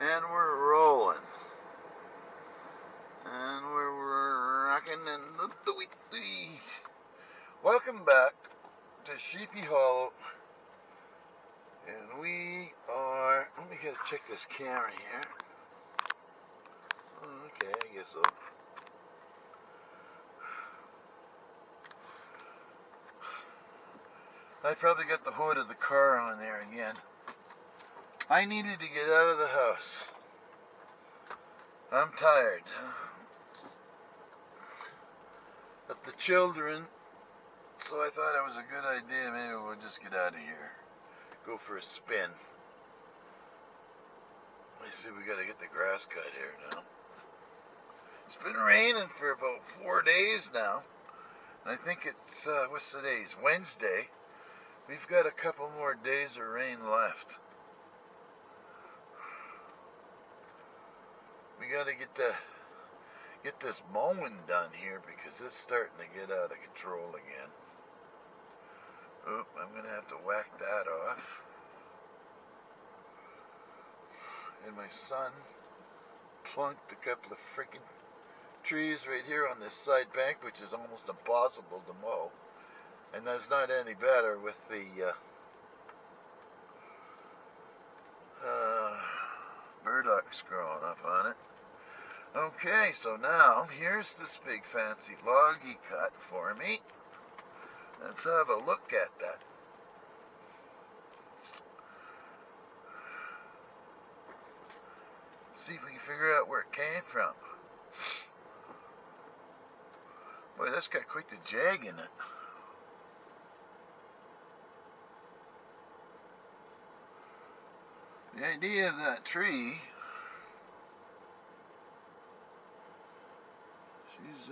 And we're rolling. And we're rocking and welcome back to Sheepy Hollow. And we are, let me check this camera here. Okay, I guess so. I probably got the hood of the car on there again. I needed to get out of the house. I'm tired. But the children, so I thought it was a good idea. Maybe we'll just get out of here. Go for a spin. I see we got to get the grass cut here now. It's been raining for about 4 days now. And I think it's, what's today? It's Wednesday. We've got a couple more days of rain left. We got to get this mowing done here because it's starting to get out of control again. Oop, I'm going to have to whack that off. And my son plunked a couple of freaking trees right here on this side bank, which is almost impossible to mow. And that's not any better with the burdocks growing up on it. Okay, so now here's this big fancy log he cut for me. Let's have a look at that. See if we can figure out where it came from. Boy, that's got quite the jag in it. The idea of that tree, she's,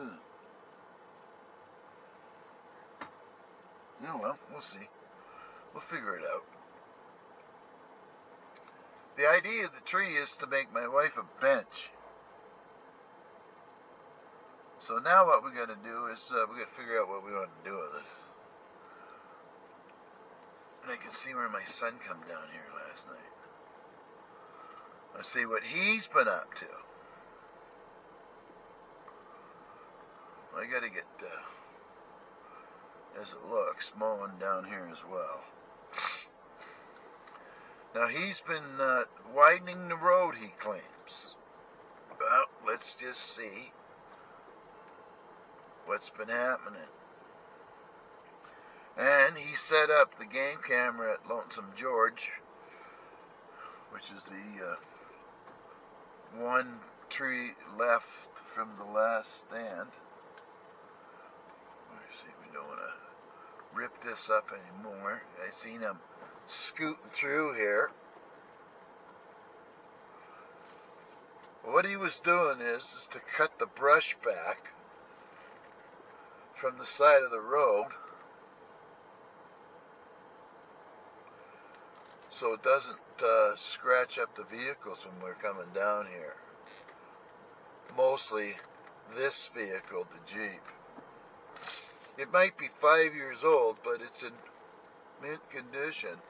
oh well, we'll see. We'll figure it out. The idea of the tree is to make my wife a bench. So now what we got to do is we got to figure out what we want to do with this. And I can see where my son come down here last night. Let's see what he's been up to. I got to get, as it looks, mowing down here as well. Now he's been widening the road, he claims. Well, let's just see what's been happening. And he set up the game camera at Lonesome George, which is the one tree left from the last stand. Let's see, we don't want to rip this up anymore. I seen him scooting through here. What he was doing is to cut the brush back from the side of the road so it doesn't scratch up the vehicles when we're coming down here. Mostly this vehicle, the Jeep. It might be 5 years old, but it's in mint condition.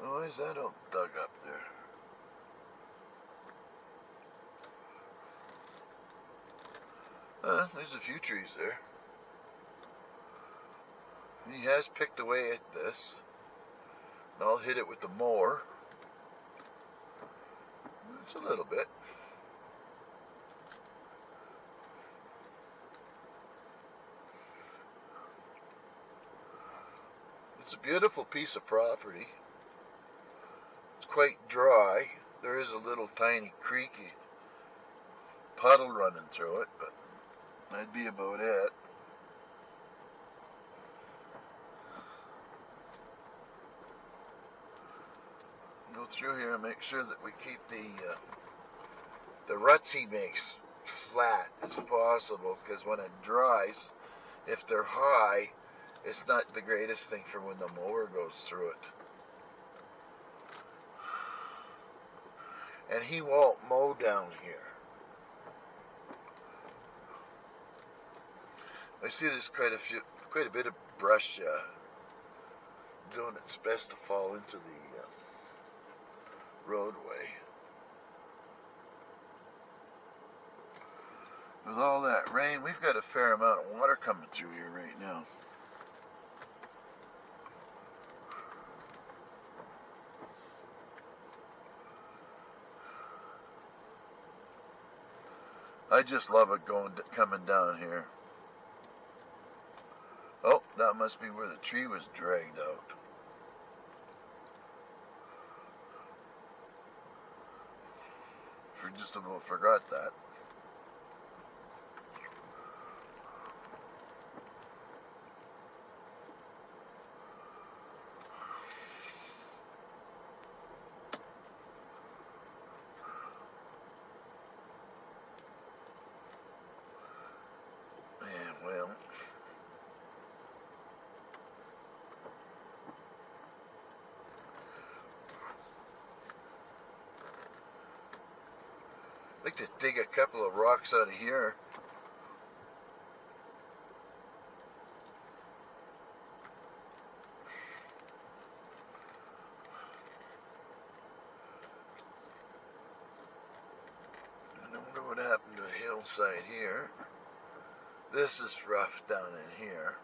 Oh, why is that all dug up there? There's a few trees there. He has picked away at this. And I'll hit it with the mower. It's a little bit. It's a beautiful piece of property. It's quite dry. There is a little tiny creaky puddle running through it, but that'd be about it. Go through here and make sure that we keep the ruts he makes flat as possible, because when it dries, if they're high, it's not the greatest thing for when the mower goes through it. And he won't mow down here. I see there's quite a bit of brush doing its best to fall into the roadway. rain. We've got a fair amount of water coming through here right now. I just love it coming down here. Oh, that must be where the tree was dragged out. Just about forgot that. Yeah, well. I'd like to dig a couple of rocks out of here. I wonder what happened to the hillside here. This is rough down in here.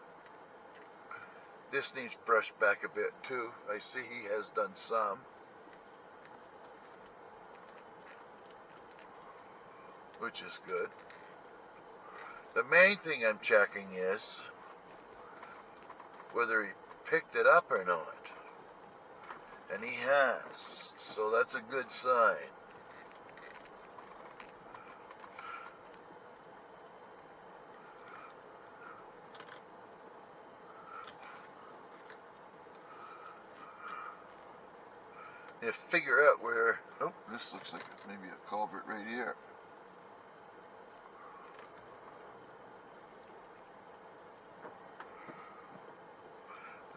This needs brushed back a bit too. I see he has done some. Which is good. The main thing I'm checking is whether he picked it up or not. And he has. So that's a good sign. You figure out where... Oh, this looks like maybe a culvert right here.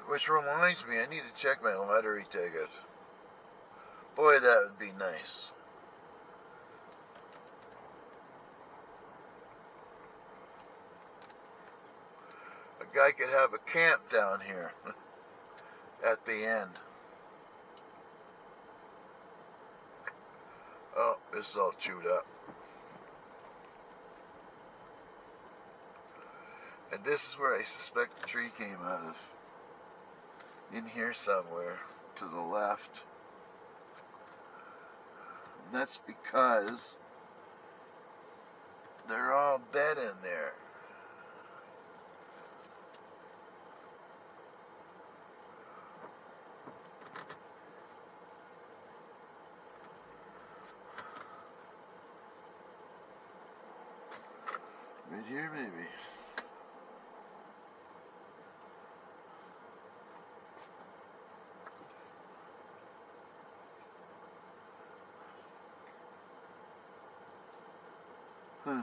Which reminds me, I need to check my lottery ticket. Boy, that would be nice. A guy could have a camp down here at the end. Oh, this is all chewed up. And this is where I suspect the tree came out of. In here somewhere, to the left. And that's because they're all dead in there. Right here, maybe. Huh.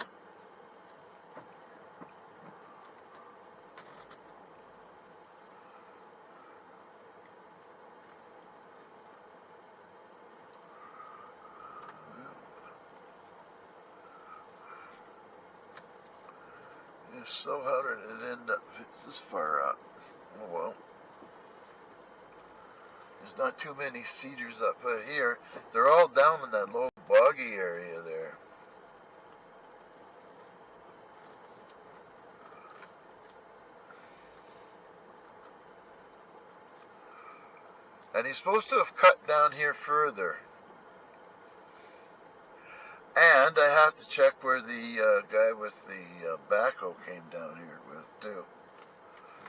If so, how did it end up this far up? Oh well. There's not too many cedars up here. They're all down in that low boggy area there. And he's supposed to have cut down here further. And I have to check where the guy with the backhoe came down here with too.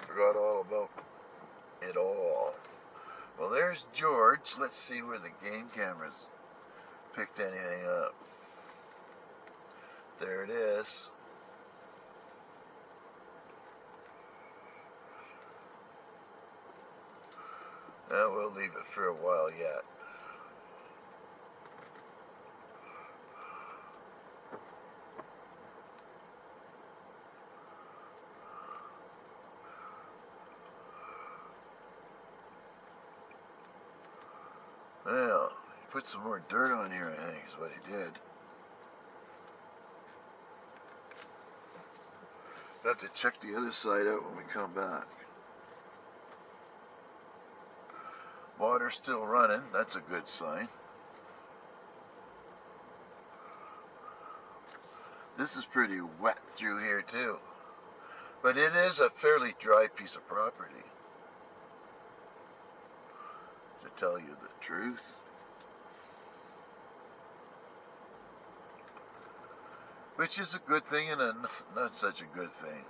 Forgot all about it all. Well, there's George. Let's see where the game cameras picked anything up. There it is. Now we'll leave it for a while yet. Well, he put some more dirt on here, I think, is what he did. We'll have to check the other side out when we come back. Water's still running, that's a good sign. This is pretty wet through here too. But it is a fairly dry piece of property, to tell you the truth. Which is a good thing and not such a good thing.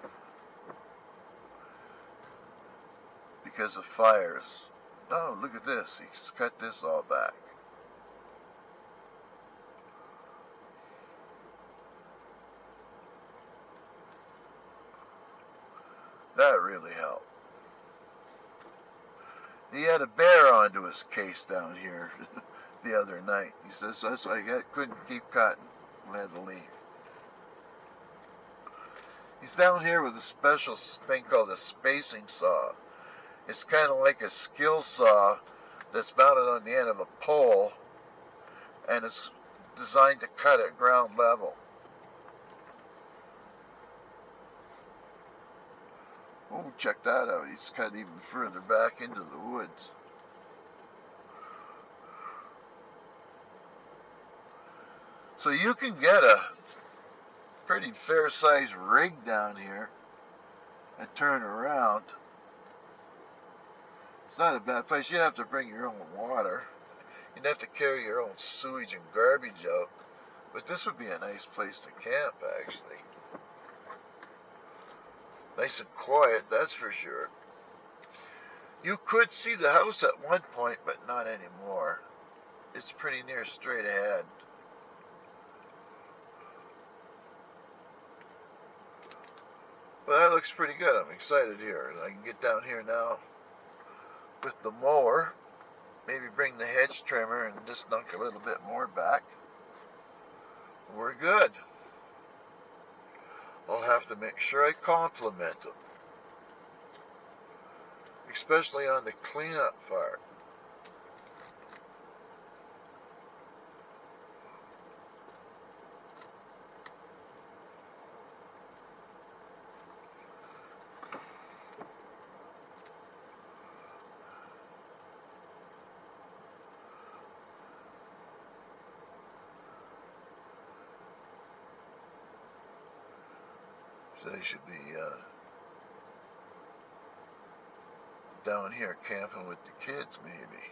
Because of fires. Oh, look at this. He's cut this all back. That really helped. He had a bear onto his case down here the other night. He says that's why I couldn't keep cutting. I had to leave. He's down here with a special thing called a spacing saw. It's kind of like a skill saw that's mounted on the end of a pole, and it's designed to cut at ground level. Oh, check that out. He's cut even further back into the woods. So you can get a pretty fair-sized rig down here and turn around. It's not a bad place. You'd have to bring your own water. You'd have to carry your own sewage and garbage out. But this would be a nice place to camp, actually. Nice and quiet, that's for sure. You could see the house at one point, but not anymore. It's pretty near straight ahead. But that looks pretty good. I'm excited here. I can get down here now with the mower. Maybe bring the hedge trimmer and just knock a little bit more back. We're good. I'll have to make sure I compliment them. Especially on the cleanup part. They should be down here camping with the kids, maybe.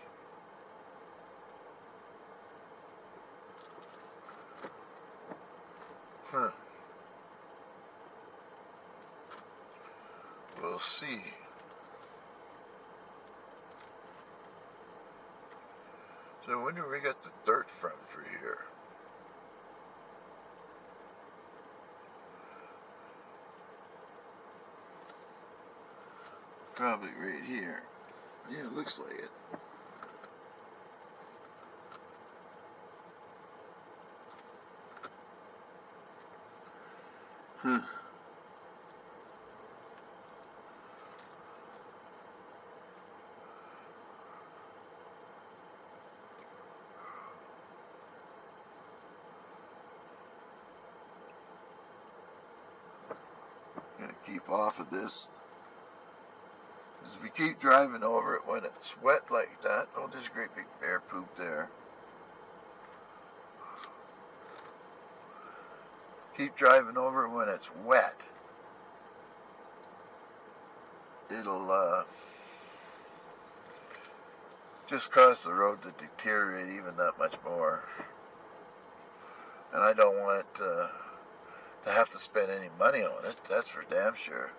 Huh. We'll see. So I wonder where we got the dirt from for here. Probably right here. Yeah, it looks like it. Huh. Gonna keep off of this. If we keep driving over it when it's wet like that, oh, there's a great big bear poop there. Keep driving over it when it's wet. It'll just cause the road to deteriorate even that much more. And I don't want to have to spend any money on it, that's for damn sure.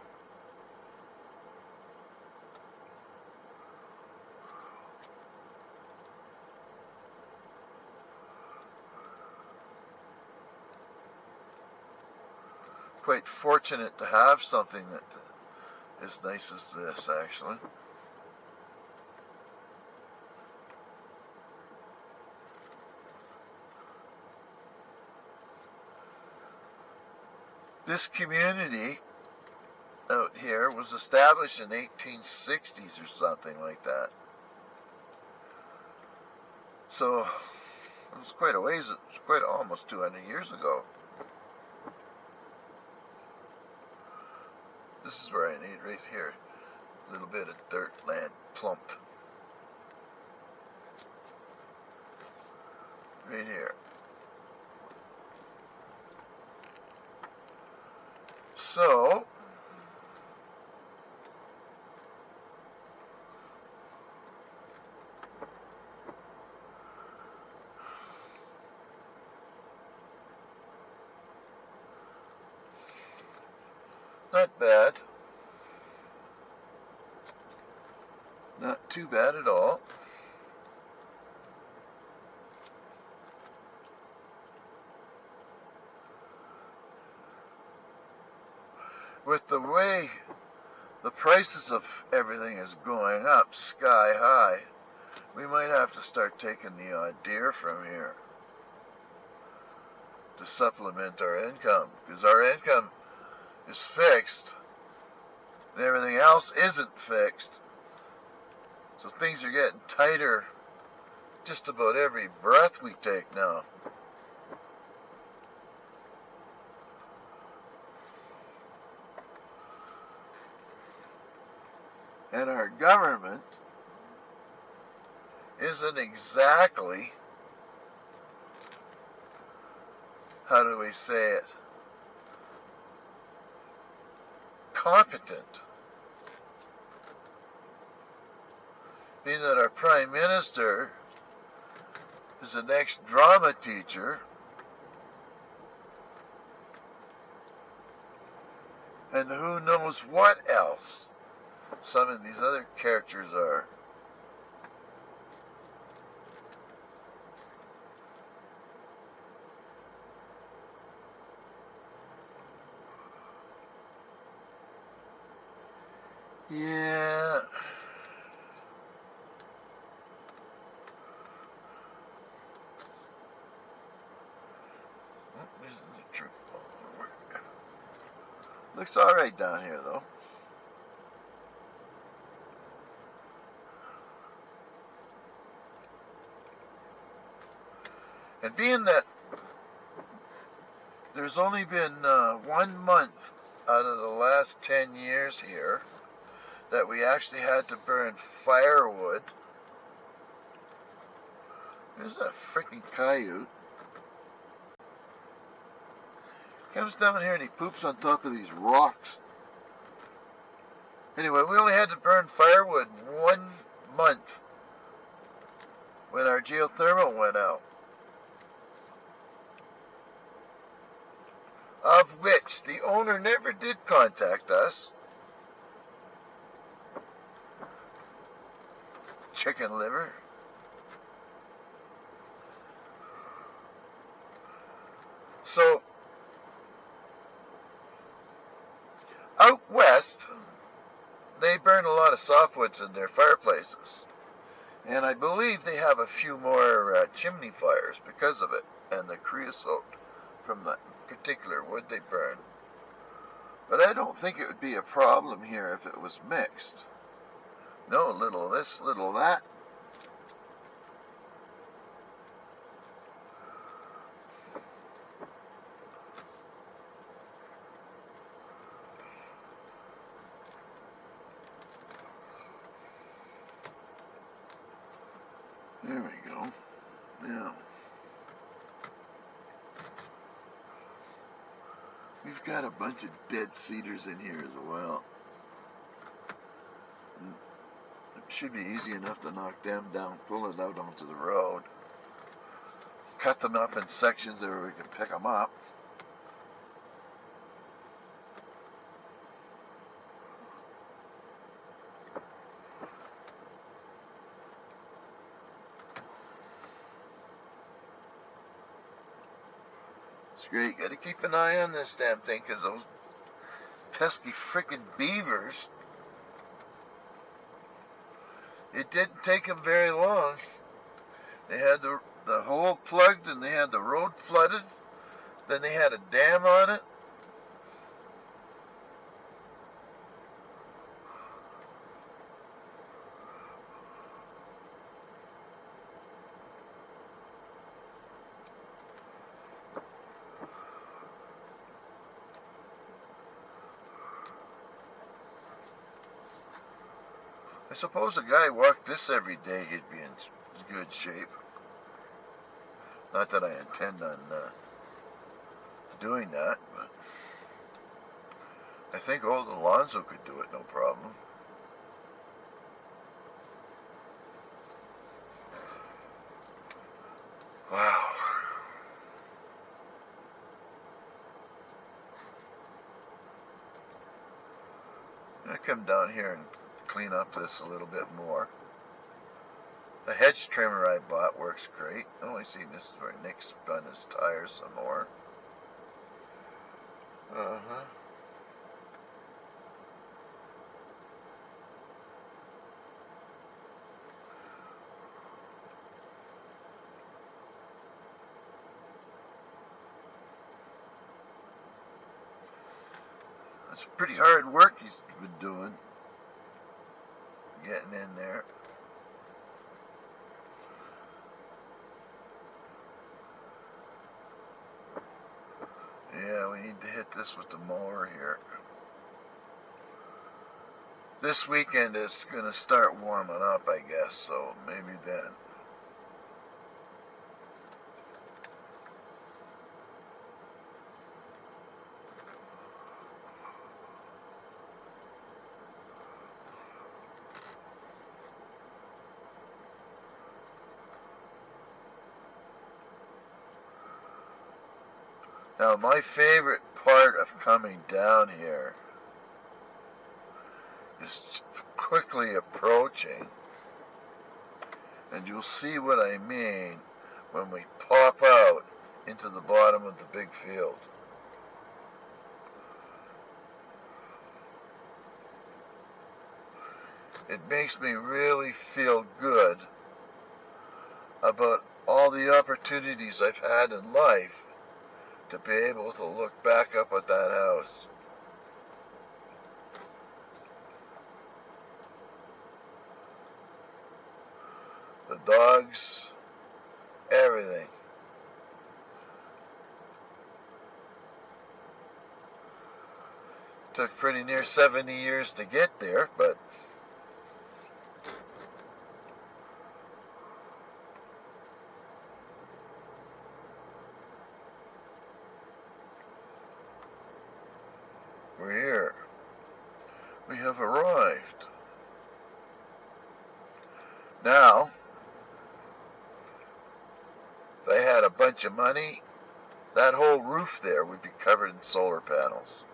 Quite fortunate to have something that as nice as this, actually. This community out here was established in the 1860s or something like that. So it was quite a ways, it was quite almost 200 years ago. This is where I need, right here, a little bit of dirt land plumped. Right here. So, not bad. Not too bad at all. With the way the prices of everything is going up sky high, we might have to start taking the odd deer from here to supplement our income, because our income is fixed and everything else isn't fixed. So things are getting tighter just about every breath we take now. And our government isn't exactly, how do we say it, competent. Being that our Prime Minister is an ex-drama teacher, and who knows what else some of these other characters are. Yeah. This is the truth. Looks alright down here though. And being that there's only been 1 month out of the last 10 years here that we actually had to burn firewood. There's that freaking coyote. Comes down here and he poops on top of these rocks. Anyway, we only had to burn firewood 1 month when our geothermal went out. Of which the owner never did contact us. Chicken liver. So, out west, they burn a lot of softwoods in their fireplaces. And I believe they have a few more chimney fires because of it, and the creosote from that particular wood they burn. But I don't think it would be a problem here if it was mixed. No, little of this, little of that. There we go. Now, we've got a bunch of dead cedars in here as well. It should be easy enough to knock them down, pull it out onto the road, cut them up in sections where we can pick them up. It's great. Got to keep an eye on this damn thing because those pesky frickin' beavers. It didn't take them very long. They had the hole plugged and they had the road flooded. Then they had a dam on it. I suppose a guy walked this every day, he'd be in good shape. Not that I intend on doing that, but I think old Alonzo could do it, no problem. Wow. I'm going to come down here and clean up this a little bit more. The hedge trimmer I bought works great. Oh, I see this is where Nick spun his tires some more. Uh-huh. It's pretty hard work he's been doing. Getting in there. Yeah, we need to hit this with the mower here. This weekend is going to start warming up, I guess, so maybe then. Now, my favorite part of coming down here is quickly approaching, and you'll see what I mean when we pop out into the bottom of the big field. It makes me really feel good about all the opportunities I've had in life to be able to look back up at that house. The dogs, everything. Took pretty near 70 years to get there, but we're here. We have arrived. Now, if I had a bunch of money, that whole roof there would be covered in solar panels.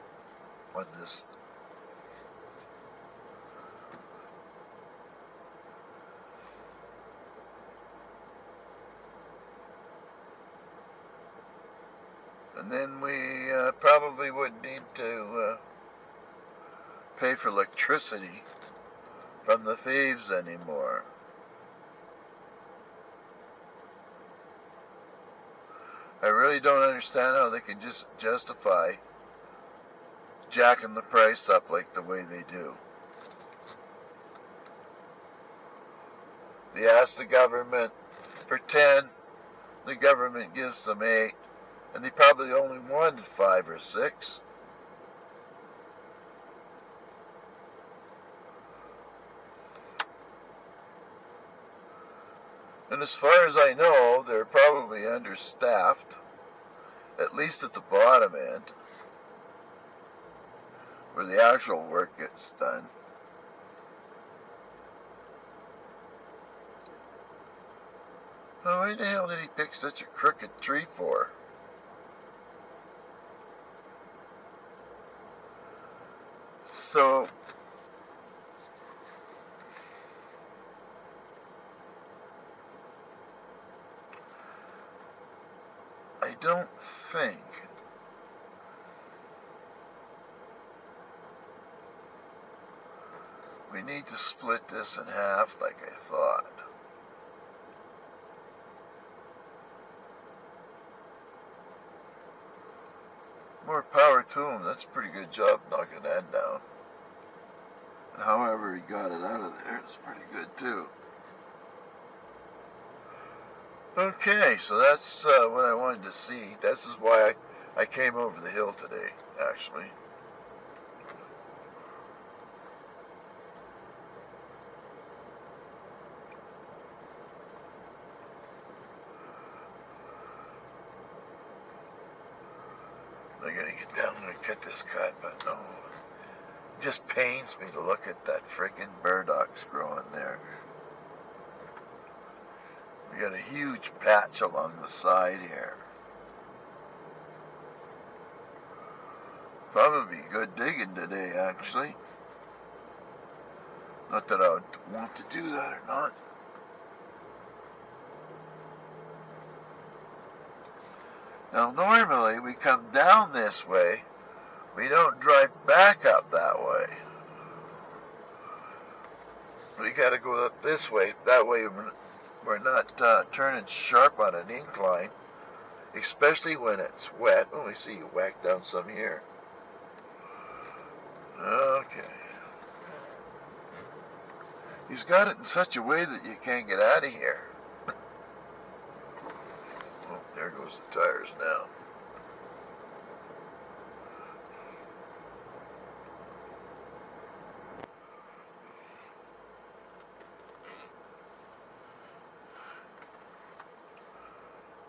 On this. And then we probably wouldn't need to pay for electricity from the thieves anymore. I really don't understand how they can just justify jacking the price up like the way they do. They ask the government for 10, the government gives them 8, and they probably only wanted 5 or 6. And as far as I know, they're probably understaffed, at least at the bottom end, where the actual work gets done. Oh, why the hell did he pick such a crooked tree for? So, I don't think we need to split this in half like I thought. More power to him. That's a pretty good job knocking that down. And however he got it out of there, it's pretty good too. Okay, so that's what I wanted to see. This is why I came over the hill today, actually. I gotta get down there and cut this cut, but no. just pains me to look at that frickin' burdocks growing there. We got a huge patch along the side here. Probably good digging today, actually. Not that I would want to do that or not. Now, normally we come down this way. We don't drive back up that way. We got to go up this way. That way we're not turning sharp on an incline, especially when it's wet. Oh, I see you whacked down some here. Okay. He's got it in such a way that you can't get out of here. Oh, there goes the tires now.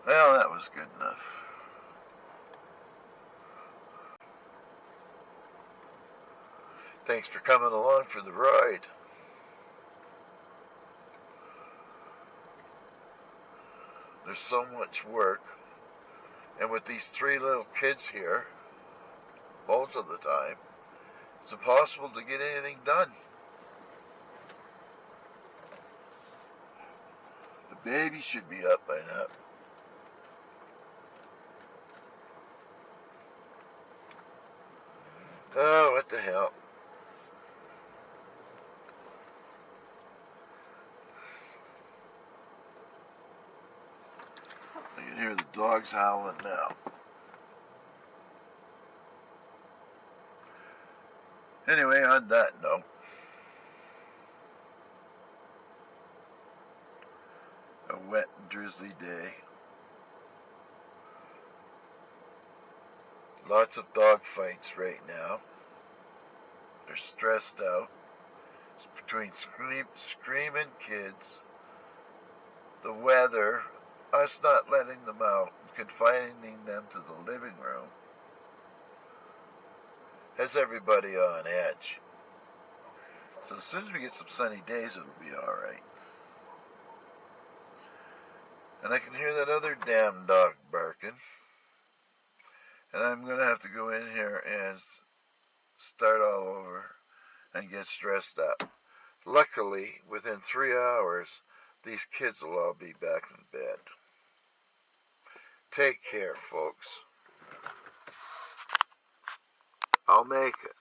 Well, that was good enough. Thanks for coming along for the ride. There's so much work. And with these 3 little kids here, most of the time, it's impossible to get anything done. The baby should be up by now. Oh, what the hell. I can hear the dogs howling now. Anyway, on that note, a wet and drizzly day. Lots of dog fights right now. They're stressed out. It's between screaming kids, the weather, us not letting them out, confining them to the living room, has everybody on edge. So as soon as we get some sunny days, it'll be alright. And I can hear that other damn dog barking. And I'm going to have to go in here and start all over and get stressed up. Luckily, within 3 hours, these kids will all be back in bed. Take care, folks. I'll make it.